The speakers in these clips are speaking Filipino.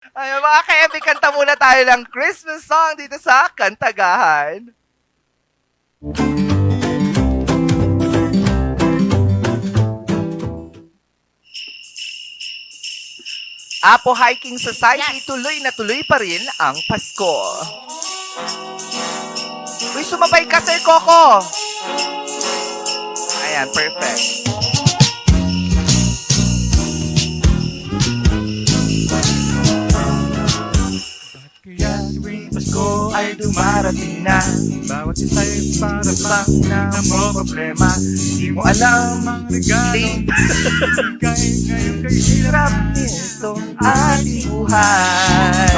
Ayun, mga ka-MB, kanta muna tayo ng Christmas song dito sa Kantagahan. Apo Hiking Society, Yes. tuloy na tuloy pa rin ang Pasko. Uy, sumabay ka, Sir Coco! Ayan, perfect. Kaya tuwing Pasko Ay dumarating na, bawat isa'y para bang bang na mo problema. Di mo alam ang regalo Bigay ngayon kay hirap hirap nito ating buhay.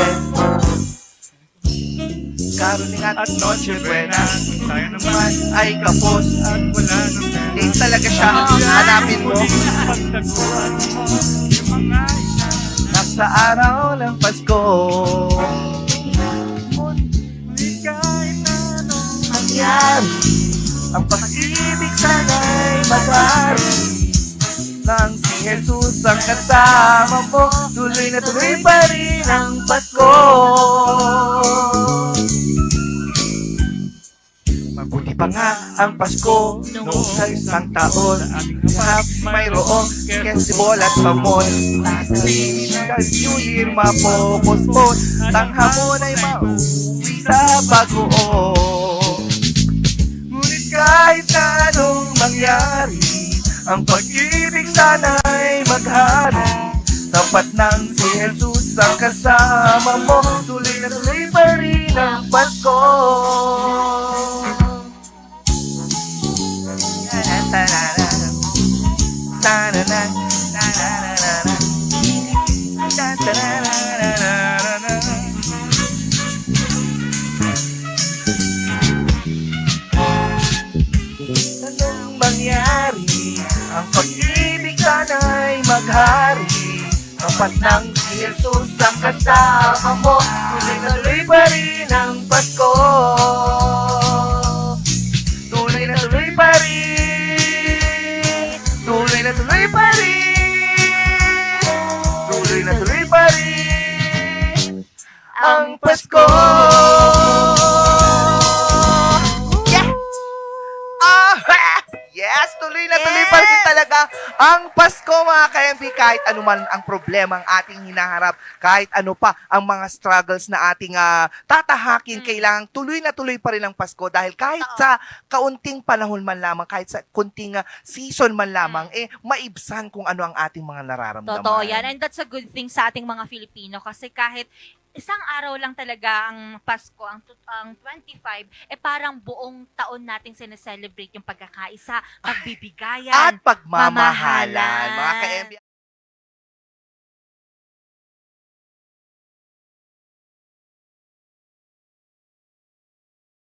Karuning at At Noche Buena Tayo naman naman ay kapos. at wala nang Late talaga siya, Oo nga. hanapin mo. Pagtaguan mo yung mga Nasa araw ng Pasko. Ngunit kahit anong Mangyari, ang pag-ibig sana'y magari. Nang si Jesus ang kasama mo, tuloy na tuloy pa rin ang Pasko. Mabuti pa nga ang Pasko noong sa isang taon. Lahat mayroong festival at pamon. Nasa New Year mapopospon. Ang hamon ay mauwi sa bagoong. Ngunit kahit na anong mangyari, ang pag-ibig sana'y maghari. Tapat ng si Jesus ang kasama mo, tuloy na tuloy pa rin ang Pasko. Anong mangyari, ang pag-ibig sana'y maghari. Tapat ng si Jesus ang kasama mo, tuloy na tuloy pa rin ang Pasko. Tuloy na tuloy pa rin. Tuloy na tuloy pa rin. Tuloy na tuloy pa rin ang Pasko. Yeah! Yes, tuloy na tuloy pa rin talaga ang Pasko, mga ka-MB. Kahit ano man ang problema ang ating hinaharap, kahit ano pa ang mga struggles na ating tatahakin, kailangan tuloy na tuloy pa rin ang Pasko. Dahil kahit sa kaunting panahon man lamang, kahit sa kunting season man lamang, maibsan kung ano ang ating mga nararamdaman. Totoo yan. And that's a good thing sa ating mga Filipino kasi kahit isang araw lang talaga ang Pasko, ang 25, parang buong taon nating sineselebrate yung pagkakaisa, pagbibigayan, At pagmamahalan, mamahalan. mga ka-MB.